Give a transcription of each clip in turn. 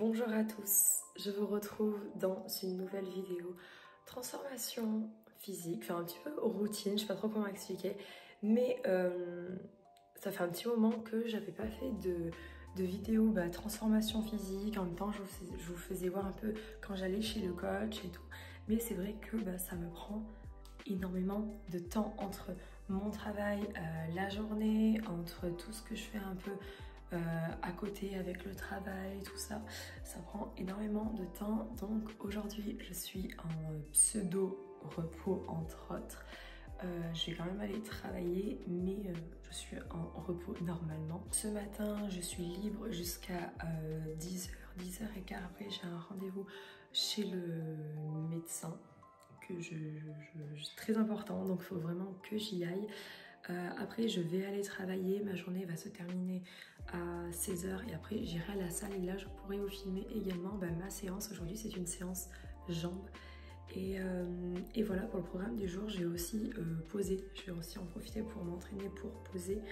Bonjour à tous, je vous retrouve dans une nouvelle vidéo transformation physique, enfin un petit peu routine, je sais pas trop comment expliquer, mais ça fait un petit moment que j'avais pas fait de vidéo transformation physique. En même temps je vous faisais voir un peu quand j'allais chez le coach et tout, mais c'est vrai que ça me prend énormément de temps entre mon travail, la journée, entre tout ce que je fais un peu à côté avec le travail, tout ça, ça prend énormément de temps. Donc aujourd'hui je suis en pseudo repos entre autres. Je vais quand même aller travailler, mais je suis en repos normalement. Ce matin je suis libre jusqu'à 10h, 10h15. Après j'ai un rendez-vous chez le médecin que très important, donc il faut vraiment que j'y aille. Après je vais aller travailler, ma journée va se terminer à 16h et après j'irai à la salle et là je pourrai vous filmer également ma séance. Aujourd'hui c'est une séance jambes et voilà pour le programme du jour. J'ai aussi posé, je vais aussi en profiter pour m'entraîner pour poser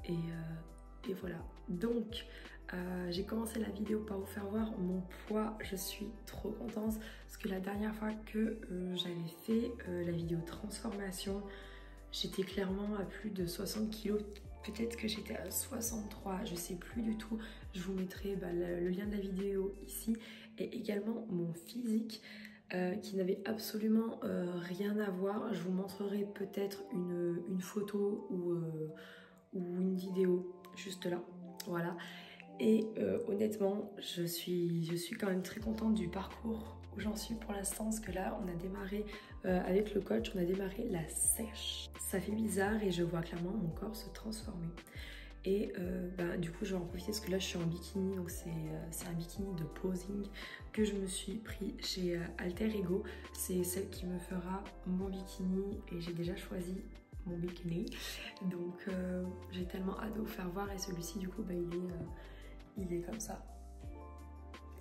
et voilà. Donc j'ai commencé la vidéo par vous faire voir mon poids. Je suis trop contente parce que la dernière fois que j'avais fait la vidéo transformation, j'étais clairement à plus de 60 kg. Peut-être que j'étais à 63, je sais plus du tout. Je vous mettrai le lien de la vidéo ici et également mon physique qui n'avait absolument rien à voir. Je vous montrerai peut-être une photo ou une vidéo juste là. Voilà. Et honnêtement, je suis quand même très contente du parcours où j'en suis pour l'instant, parce que là, on a démarré avec le coach, on a démarré la sèche. Ça fait bizarre et je vois clairement mon corps se transformer. Et du coup, je vais en profiter parce que là, je suis en bikini, donc c'est un bikini de posing que je me suis pris chez Alter Ego. C'est celle qui me fera mon bikini et j'ai déjà choisi mon bikini. Donc, j'ai tellement hâte de vous faire voir. Et celui-ci, du coup, il est comme ça.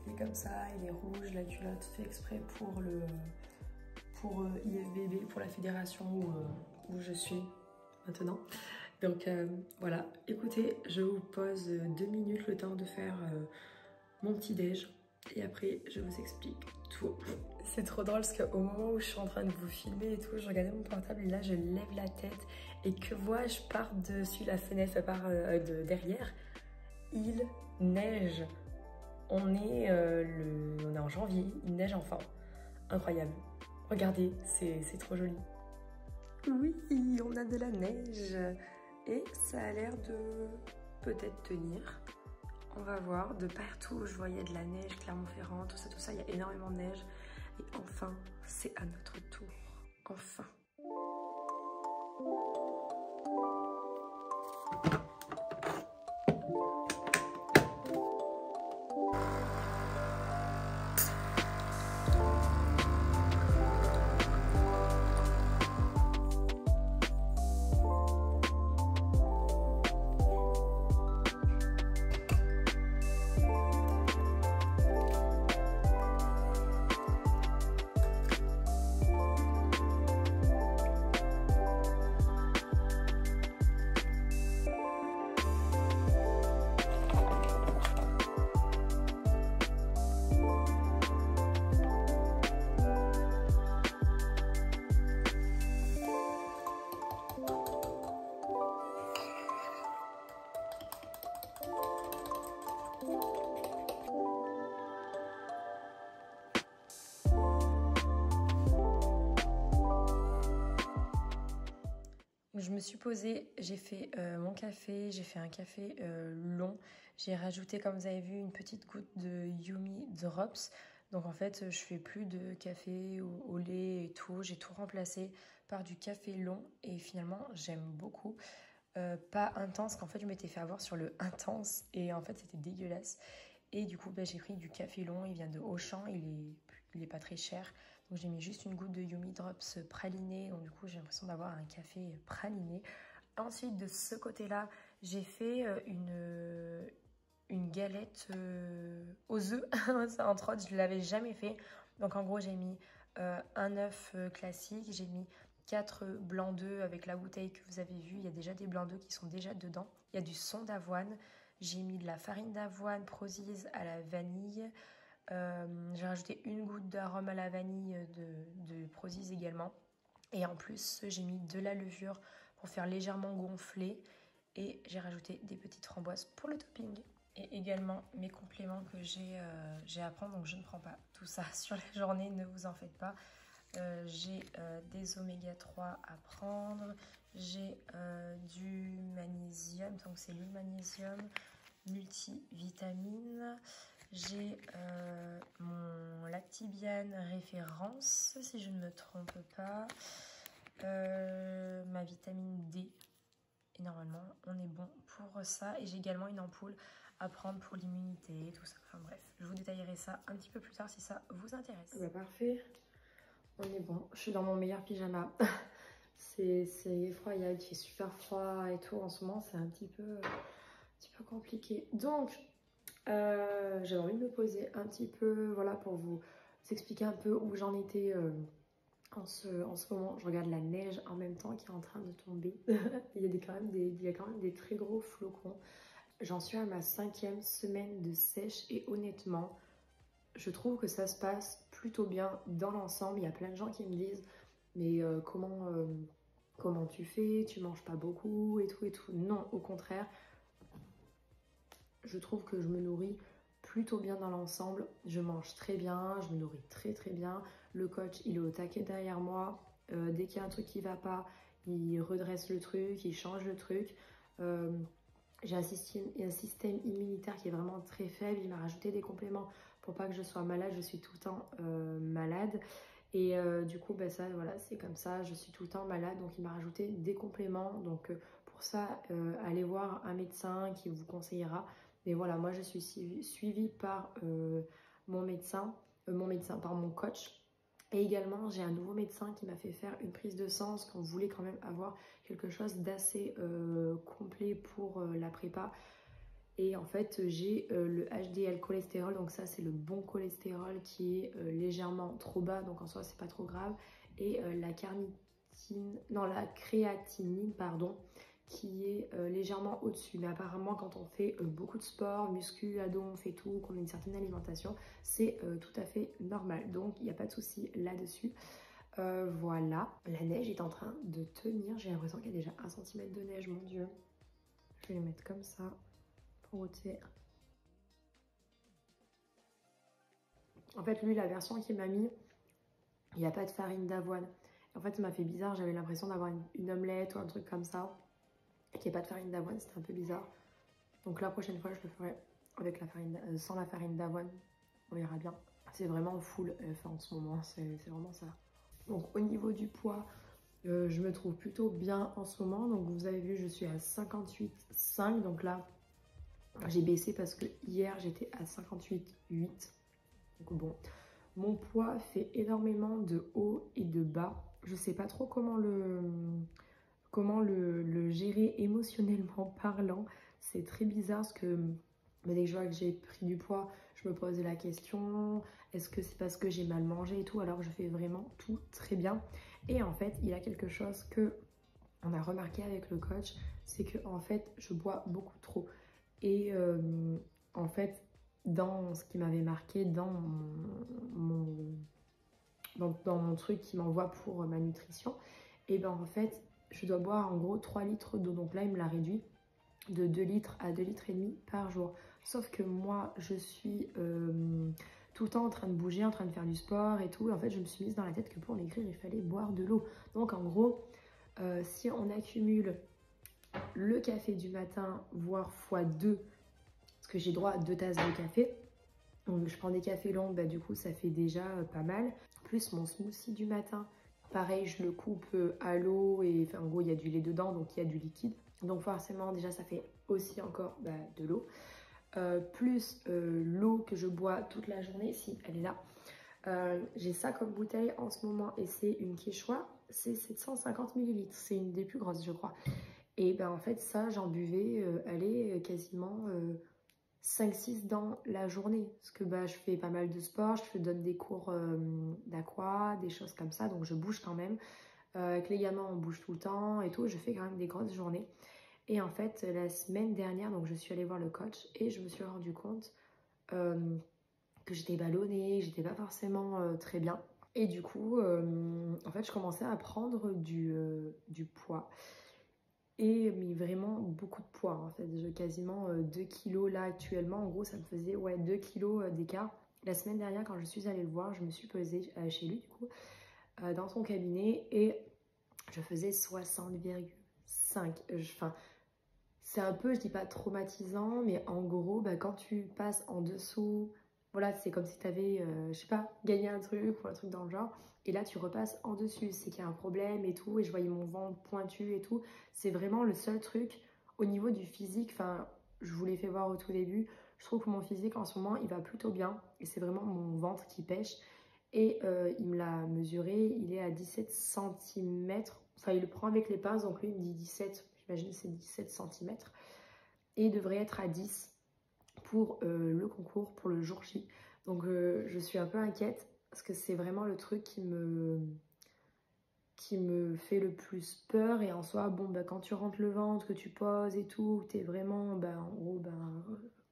Il est comme ça, il est rouge. La culotte fait exprès pour IFBB, pour la fédération où je suis maintenant. Donc voilà, écoutez, je vous pose 2 minutes le temps de faire mon petit déj et après je vous explique tout. C'est trop drôle parce qu'au moment où je suis en train de vous filmer et tout, je regardais mon portable et là je lève la tête et que vois-je par-dessus la fenêtre, de derrière, il neige. On est en janvier, il neige enfin. Incroyable. Regardez, c'est trop joli. Oui, on a de la neige. Et ça a l'air de peut-être tenir. On va voir. De partout, je voyais de la neige, Clermont-Ferrand, tout ça, il y a énormément de neige. Et enfin, c'est à notre tour. Enfin. Je me suis posée, j'ai fait mon café, j'ai fait un café long. J'ai rajouté, comme vous avez vu, une petite goutte de Yumi Drops. Donc en fait, je fais plus de café au lait et tout. J'ai tout remplacé par du café long et finalement, j'aime beaucoup. Pas intense, qu'en fait, je m'étais fait avoir sur le intense et en fait, c'était dégueulasse. Et du coup, j'ai pris du café long, il vient de Auchan, il est pas très cher. Donc j'ai mis juste une goutte de Yumi Drops praliné, donc du coup j'ai l'impression d'avoir un café praliné. Ensuite de ce côté-là, j'ai fait une galette aux œufs. Ça, entre autres, je ne l'avais jamais fait. Donc en gros j'ai mis un œuf classique, j'ai mis 4 blancs d'œufs avec la bouteille que vous avez vue. Il y a déjà des blancs d'œufs qui sont déjà dedans. Il y a du son d'avoine, J'ai mis de la farine d'avoine Prozise à la vanille. J'ai rajouté une goutte d'arôme à la vanille de Prozise également. Et en plus, j'ai mis de la levure pour faire légèrement gonfler. Et j'ai rajouté des petites framboises pour le topping. Et également mes compléments que j'ai à prendre, donc je ne prends pas tout ça sur la journée, ne vous en faites pas. J'ai des oméga 3 à prendre, j'ai du magnésium, donc c'est l'huile magnésium, multivitamine, j'ai mon Lactibiane référence, si je ne me trompe pas, ma vitamine D. Et normalement, on est bon pour ça. Et j'ai également une ampoule à prendre pour l'immunité et tout ça. Enfin bref, je vous détaillerai ça un petit peu plus tard si ça vous intéresse. Bah parfait, on est bon. Je suis dans mon meilleur pyjama. C'est effroyable, il fait super froid et tout. En ce moment, c'est un petit peu compliqué. Donc, j'avais envie de me poser un petit peu, voilà, pour vous expliquer un peu où j'en étais en ce moment. Je regarde la neige en même temps qui est en train de tomber. Il y a quand même des très gros flocons. J'en suis à ma 5e semaine de sèche et honnêtement, je trouve que ça se passe plutôt bien dans l'ensemble. Il y a plein de gens qui me disent mais comment tu fais? Tu manges pas beaucoup et tout et tout. Non, au contraire, je trouve que je me nourris plutôt bien dans l'ensemble. Je mange très bien, je me nourris très très bien. Le coach, il est au taquet derrière moi. Dès qu'il y a un truc qui va pas, il redresse le truc, il change le truc. J'ai un système immunitaire qui est vraiment très faible. Il m'a rajouté des compléments pour pas que je sois malade. Je suis tout le temps malade. Et du coup, bah, ça, voilà, c'est comme ça. Je suis tout le temps malade. Donc, il m'a rajouté des compléments. Donc, pour ça, allez voir un médecin qui vous conseillera. Mais voilà, moi, je suis suivie par mon médecin, par mon coach. Et également, j'ai un nouveau médecin qui m'a fait faire une prise de sang parce qu'on voulait quand même avoir quelque chose d'assez complet pour la prépa. Et en fait, j'ai le HDL cholestérol, donc ça c'est le bon cholestérol qui est légèrement trop bas, donc en soi c'est pas trop grave. Et la créatinine, pardon, qui est légèrement au-dessus. Mais apparemment, quand on fait beaucoup de sport, muscu, ado, on fait tout, qu'on a une certaine alimentation, c'est tout à fait normal. Donc, il n'y a pas de souci là-dessus. Voilà, la neige est en train de tenir. J'ai l'impression qu'il y a déjà 1 cm de neige, mon Dieu. Je vais les mettre comme ça pour ôter. En fait, lui, la version qu'il m'a mis, il n'y a pas de farine d'avoine. En fait, ça m'a fait bizarre. J'avais l'impression d'avoir une omelette ou un truc comme ça. Et qu'il n'y ait pas de farine d'avoine, c'était un peu bizarre. Donc la prochaine fois, je le ferai avec la farine, sans la farine d'avoine. On verra bien. C'est vraiment full F en ce moment, c'est vraiment ça. Donc au niveau du poids, je me trouve plutôt bien en ce moment. Donc vous avez vu, je suis à 58,5. Donc là, j'ai baissé parce que hier, j'étais à 58,8. Donc bon, mon poids fait énormément de hauts et de bas. Je sais pas trop comment le gérer émotionnellement parlant. C'est très bizarre parce que dès que je vois que j'ai pris du poids, je me pose la question, est-ce que c'est parce que j'ai mal mangé et tout, alors que je fais vraiment tout très bien. Et en fait, il y a quelque chose que on a remarqué avec le coach, c'est que en fait, je bois beaucoup trop. Et en fait, dans ce qui m'avait marqué, dans mon truc qui m'envoie pour ma nutrition, et ben en fait, je dois boire en gros 3 litres d'eau. Donc là, il me l'a réduit de 2 litres à 2 litres et demi par jour. Sauf que moi, je suis tout le temps en train de bouger, en train de faire du sport et tout. Et en fait, je me suis mise dans la tête que pour maigrir, il fallait boire de l'eau. Donc en gros, si on accumule le café du matin, voire x2, parce que j'ai droit à 2 tasses de café. Donc je prends des cafés longs, bah, du coup ça fait déjà pas mal. Plus mon smoothie du matin, pareil je le coupe à l'eau et enfin, en gros il y a du lait dedans donc il y a du liquide. Donc forcément déjà ça fait aussi encore de l'eau. Plus l'eau que je bois toute la journée, si elle est là. J'ai ça comme bouteille en ce moment et c'est une Quechua, c'est 750 ml, c'est une des plus grosses je crois. Et ben en fait ça j'en buvais, quasiment 5-6 dans la journée. Parce que je fais pas mal de sport, je donne des cours d'aqua, des choses comme ça, donc je bouge quand même. Avec les gamins on bouge tout le temps et tout, je fais quand même des grosses journées. Et en fait, la semaine dernière, donc je suis allée voir le coach et je me suis rendu compte que j'étais ballonnée, j'étais pas forcément très bien. Et du coup, en fait, je commençais à prendre du poids. Et mais vraiment beaucoup de poids en fait, j'ai quasiment 2 kilos là actuellement, en gros ça me faisait 2 kilos d'écart. La semaine dernière quand je suis allée le voir, je me suis pesée chez lui du coup, dans son cabinet et je faisais 60,5. Enfin, c'est un peu, je dis pas traumatisant, mais en gros, quand tu passes en dessous, voilà, c'est comme si tu avais, je sais pas, gagné un truc ou un truc dans le genre, et là tu repasses en dessus, c'est qu'il y a un problème et tout, et je voyais mon ventre pointu et tout. C'est vraiment le seul truc au niveau du physique, enfin, je vous l'ai fait voir au tout début, je trouve que mon physique en ce moment, il va plutôt bien, et c'est vraiment mon ventre qui pêche. Et il me l'a mesuré, il est à 17 cm. Enfin, il le prend avec les pinces, donc lui il me dit 17, j'imagine que c'est 17 cm. Et il devrait être à 10 pour le concours, pour le jour J. Donc je suis un peu inquiète parce que c'est vraiment le truc qui me fait le plus peur. Et en soi, bon, quand tu rentres le ventre, que tu poses et tout, t'es vraiment, en gros,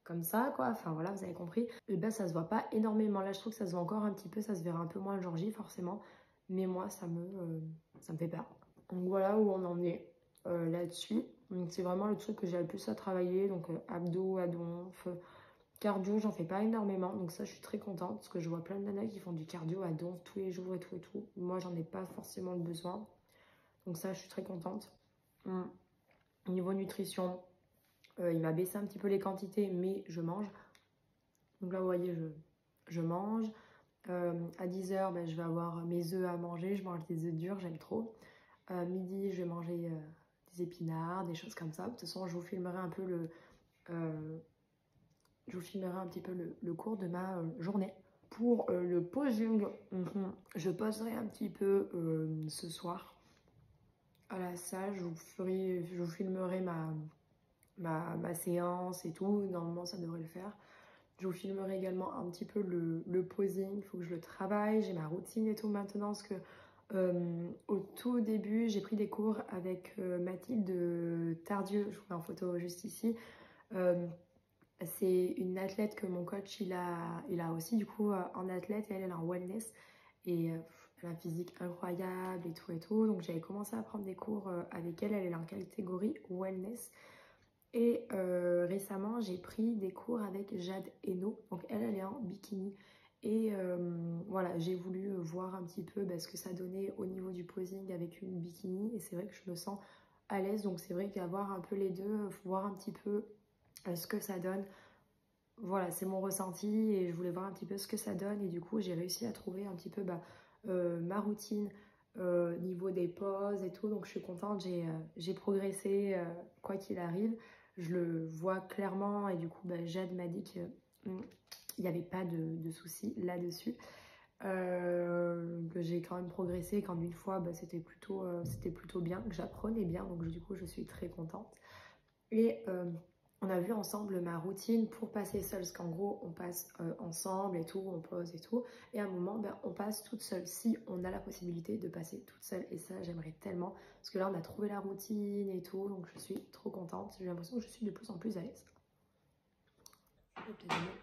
comme ça, quoi. Enfin, voilà, vous avez compris. Et ça se voit pas énormément. Là, je trouve que ça se voit encore un petit peu. Ça se verra un peu moins le jour J, forcément. Mais moi, ça me fait peur. Donc, voilà où on en est là-dessus. Donc, c'est vraiment le truc que j'ai le plus à travailler. Donc, abdos, adonf, cardio, j'en fais pas énormément, donc ça je suis très contente parce que je vois plein de nanas qui font du cardio à donf tous les jours et tout et tout. Moi j'en ai pas forcément le besoin, donc ça je suis très contente. Niveau nutrition, il m'a baissé un petit peu les quantités, mais je mange. Donc là vous voyez, je mange. À 10h, je vais avoir mes œufs à manger, je mange des œufs durs, j'aime trop. Midi, je vais manger des épinards, des choses comme ça. De toute façon, je vous filmerai un peu je vous filmerai un petit peu le cours de ma journée. Pour le posing, je poserai un petit peu ce soir à la salle. Je vous filmerai ma séance et tout. Normalement, ça devrait le faire. Je vous filmerai également un petit peu le posing. Il faut que je le travaille. J'ai ma routine et tout maintenant parce que au tout début, j'ai pris des cours avec Mathilde Tardieu. Je vous mets en photo juste ici. C'est une athlète que mon coach il a aussi du coup en athlète et elle est en wellness et elle a un physique incroyable et tout. Donc j'avais commencé à prendre des cours avec elle, elle est en catégorie wellness. Et récemment j'ai pris des cours avec Jade Hainaut, donc elle est en bikini. Et voilà, j'ai voulu voir un petit peu ce que ça donnait au niveau du posing avec une bikini et c'est vrai que je me sens à l'aise, donc c'est vrai qu'avoir un peu les deux, voir un petit peu ce que ça donne. Voilà, c'est mon ressenti et je voulais voir un petit peu ce que ça donne. Et du coup, j'ai réussi à trouver un petit peu ma routine niveau des pauses et tout. Donc, je suis contente, j'ai progressé quoi qu'il arrive. Je le vois clairement et du coup, Jade m'a dit qu'il n'y avait pas de soucis là-dessus. Que j'ai quand même progressé, qu'en une fois, c'était plutôt bien, que j'apprenais bien. Donc, du coup, je suis très contente. Et on a vu ensemble ma routine pour passer seule, parce qu'en gros, on passe ensemble et tout, on pose et tout. Et à un moment, on passe toute seule, si on a la possibilité de passer toute seule. Et ça, j'aimerais tellement, parce que là, on a trouvé la routine et tout, donc je suis trop contente. J'ai l'impression que je suis de plus en plus à l'aise.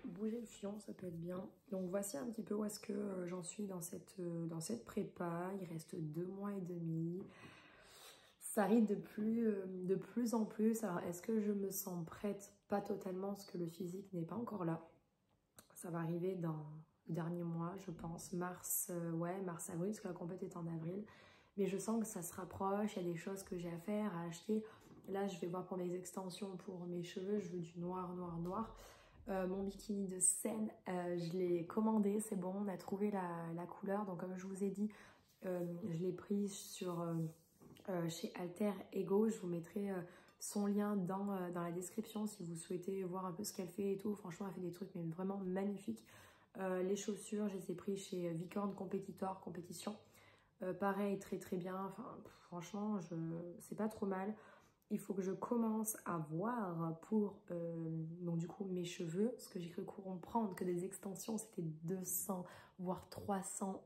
Bouger le fion, ça peut être bien. Donc voici un petit peu où est-ce que j'en suis dans cette prépa. Il reste 2 mois et demi. Ça arrive de plus en plus. Alors, est-ce que je me sens prête? Pas totalement, parce que le physique n'est pas encore là. Ça va arriver dans le dernier mois, je pense. Mars, mars-avril, parce que la compète est en avril. Mais je sens que ça se rapproche. Il y a des choses que j'ai à faire, à acheter. Là, je vais voir pour mes extensions, pour mes cheveux. Je veux du noir, noir, noir. Mon bikini de scène, je l'ai commandé. C'est bon, on a trouvé la couleur. Donc, comme je vous ai dit, je l'ai pris chez Alter Ego. Je vous mettrai son lien dans la description si vous souhaitez voir un peu ce qu'elle fait et tout. Franchement, elle fait des trucs mais vraiment magnifiques. Les chaussures, je les ai pris chez Vicorne Competitor Compétition. Pareil, très très bien. Enfin, franchement, c'est pas trop mal. Il faut que je commence à voir pour donc du coup mes cheveux, parce que j'ai cru comprendre que des extensions c'était 200 voire 300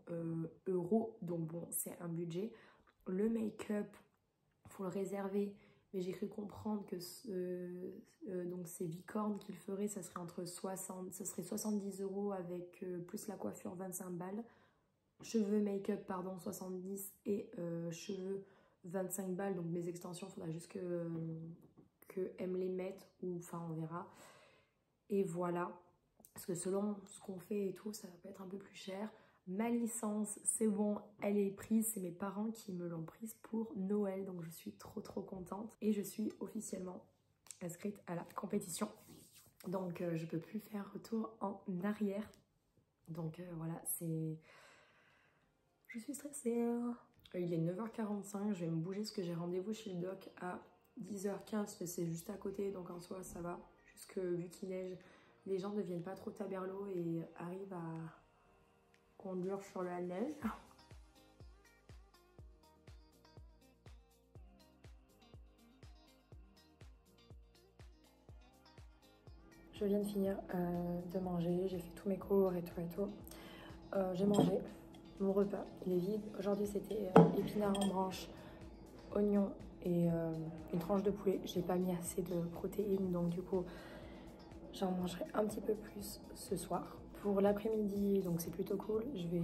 euros, donc bon c'est un budget. Le make-up, faut le réserver mais j'ai cru comprendre que donc c'est Vicorne qui le ferait, ça serait entre 60, ça serait 70 € avec plus la coiffure 25 balles. Cheveux, make-up, pardon, 70 et cheveux 25 balles. Donc mes extensions, il faudra juste que elle me les mette ou enfin on verra. Et voilà, parce que selon ce qu'on fait et tout, ça va peut être un peu plus cher. Ma licence, c'est bon, elle est prise. C'est mes parents qui me l'ont prise pour Noël. Donc je suis trop contente. Et je suis officiellement inscrite à la compétition. Donc je peux plus faire retour en arrière. Donc voilà, c'est... Je suis stressée. Il est 9h45, je vais me bouger parce que j'ai rendez-vous chez le doc à 10h15. Mais c'est juste à côté, donc en soi ça va. Juste que vu qu'il neige, les gens ne deviennent pas trop taberlots et arrivent à conduire sur la neige. Je viens de finir de manger, j'ai fait tous mes cours et tout. J'ai mangé mon repas, il est vide. Aujourd'hui c'était épinards en branche, oignons et une tranche de poulet. J'ai pas mis assez de protéines, donc du coup j'en mangerai un petit peu plus ce soir. Pour l'après-midi, donc c'est plutôt cool, je vais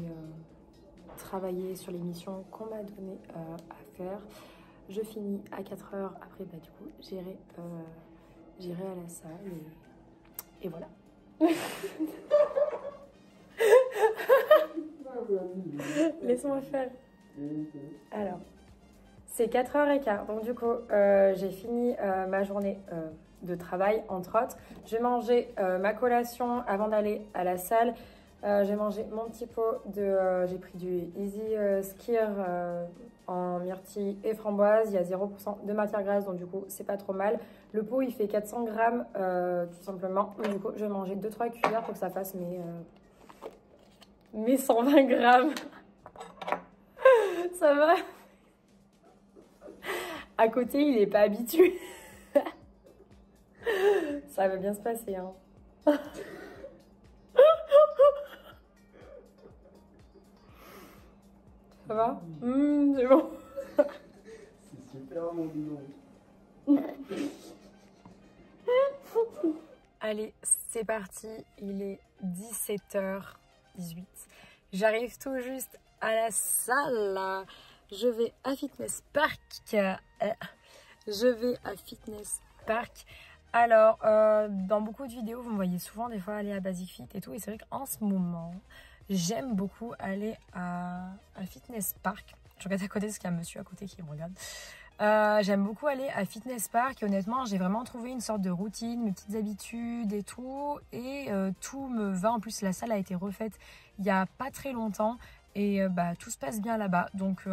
travailler sur les missions qu'on m'a donné à faire. Je finis à 4h, après bah du coup j'irai à la salle et voilà. Laisse-moi faire. Alors, c'est 4h15, donc du coup j'ai fini ma journée de travail entre autres. J'ai mangé ma collation avant d'aller à la salle. J'ai mangé mon petit pot de... j'ai pris du Easy Skyr en myrtille et framboise. Il y a 0% de matière grasse, donc du coup c'est pas trop mal. Le pot il fait 400 grammes tout simplement. Donc, du coup je vais manger 2-3 cuillères pour que ça fasse mes 120 grammes. Ça va. À côté il est pas habitué. Ça va bien se passer hein. Ça va? C'est bon. C'est super mon bidon. Allez, c'est parti. Il est 17h18. J'arrive tout juste à la salle. Je vais à Fitness Park. Alors, dans beaucoup de vidéos, vous me voyez souvent des fois aller à Basic Fit et tout. Et c'est vrai qu'en ce moment, j'aime beaucoup aller à Fitness Park. Je regarde à côté parce qu'il y a un monsieur à côté qui me regarde. J'aime beaucoup aller à Fitness Park et honnêtement j'ai vraiment trouvé une sorte de routine, mes petites habitudes et tout tout me va. En plus la salle a été refaite il n'y a pas très longtemps et tout se passe bien là-bas, donc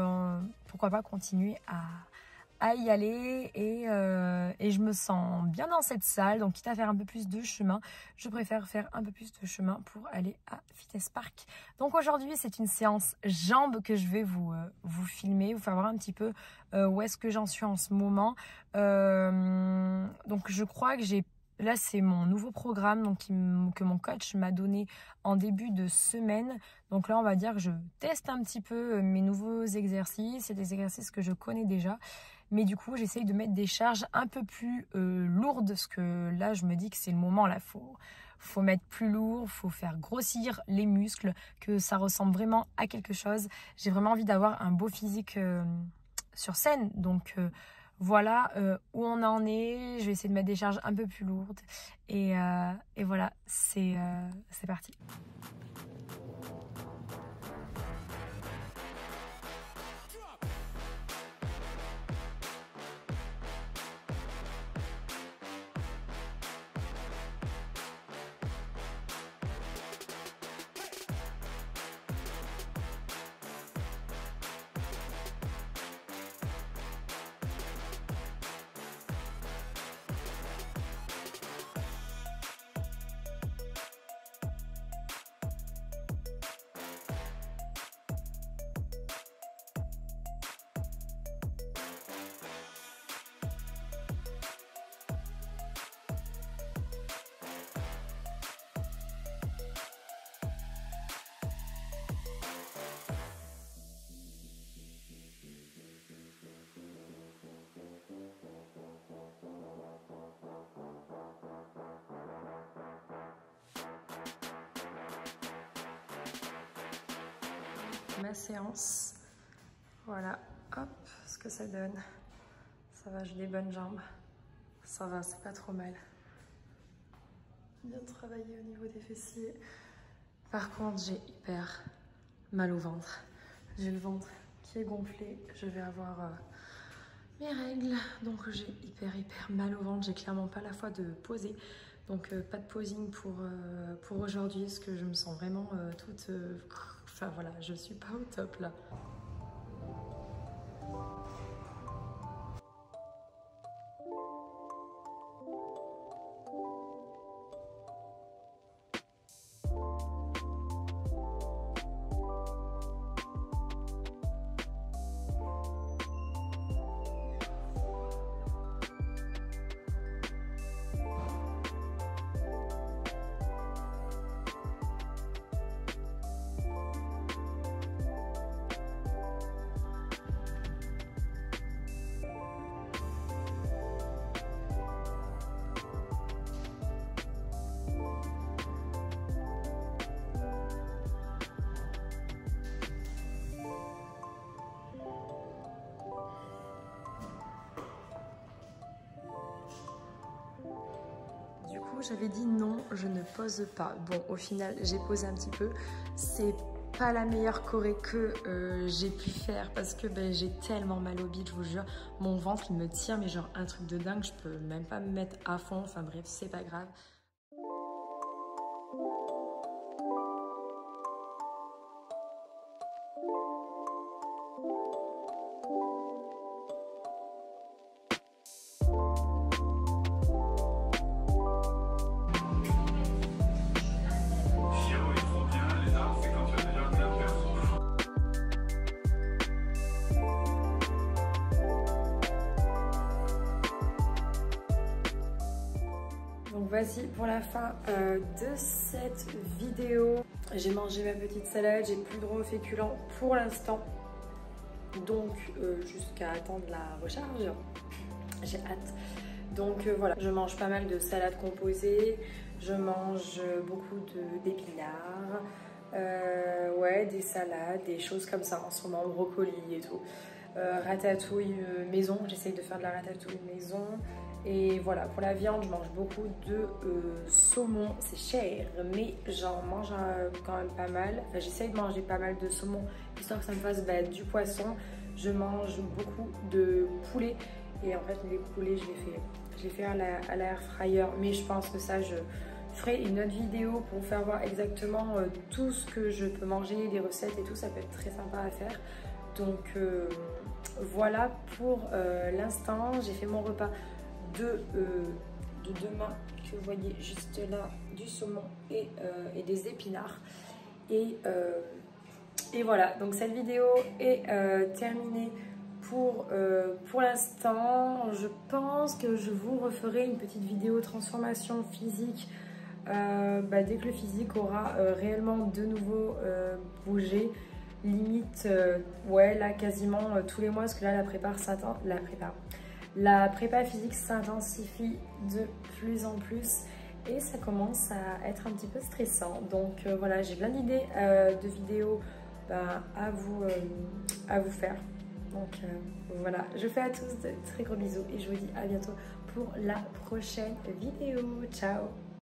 pourquoi pas continuer à y aller et je me sens bien dans cette salle, donc quitte à faire un peu plus de chemin, je préfère faire un peu plus de chemin pour aller à Fitness Park. Donc aujourd'hui c'est une séance jambes que je vais vous filmer, vous faire voir un petit peu où est-ce que j'en suis en ce moment. Donc je crois que là c'est mon nouveau programme donc, que mon coach m'a donné en début de semaine. Donc là on va dire que je teste un petit peu mes nouveaux exercices. C'est des exercices que je connais déjà. Mais du coup, j'essaye de mettre des charges un peu plus lourdes parce que là, je me dis que c'est le moment. Là, faut mettre plus lourd, faut faire grossir les muscles, que ça ressemble vraiment à quelque chose. J'ai vraiment envie d'avoir un beau physique sur scène. Donc voilà où on en est. Je vais essayer de mettre des charges un peu plus lourdes. Et voilà, c'est parti. ma séance. Voilà, hop, ce que ça donne. Ça va, j'ai des bonnes jambes. Ça va, c'est pas trop mal. Bien travaillé au niveau des fessiers. Par contre, j'ai hyper mal au ventre. J'ai le ventre qui est gonflé. Je vais avoir mes règles. Donc j'ai hyper mal au ventre. J'ai clairement pas la foi de poser. Donc pas de posing pour aujourd'hui. Parce que je me sens vraiment toute... Enfin voilà, je suis pas au top là. J'avais dit non, je ne pose pas. Bon, au final, j'ai posé un petit peu. C'est pas la meilleure choré que j'ai pu faire parce que j'ai tellement mal au bide, je vous jure. Mon ventre, il me tire, mais genre un truc de dingue. Je peux même pas me mettre à fond. Enfin bref, c'est pas grave. Donc voici pour la fin de cette vidéo. J'ai mangé ma petite salade, j'ai plus droit aux féculents pour l'instant. Donc jusqu'à attendre la recharge, j'ai hâte. Donc voilà, je mange pas mal de salades composées, je mange beaucoup d'épinards, ouais, des salades, des choses comme ça en ce moment, brocoli et tout. Ratatouille maison, j'essaye de faire de la ratatouille maison. Et voilà, pour la viande, je mange beaucoup de saumon. C'est cher, mais j'en mange quand même pas mal. Enfin, j'essaye de manger pas mal de saumon, histoire que ça me fasse du poisson. Je mange beaucoup de poulet. Et en fait, les poulets, je les fais à l'air fryer. Mais je pense que ça, je ferai une autre vidéo pour vous faire voir exactement tout ce que je peux manger, les recettes et tout. Ça peut être très sympa à faire. Donc voilà pour l'instant. J'ai fait mon repas de demain que vous voyez juste là, du saumon et des épinards et voilà, donc cette vidéo est terminée pour l'instant. Je pense que je vous referai une petite vidéo transformation physique dès que le physique aura réellement de nouveau bougé, limite ouais là quasiment tous les mois, parce que là la prépa physique s'intensifie de plus en plus et ça commence à être un petit peu stressant. Donc voilà, j'ai plein d'idées de vidéos à vous faire. Donc voilà, je fais à tous de très gros bisous et je vous dis à bientôt pour la prochaine vidéo. Ciao!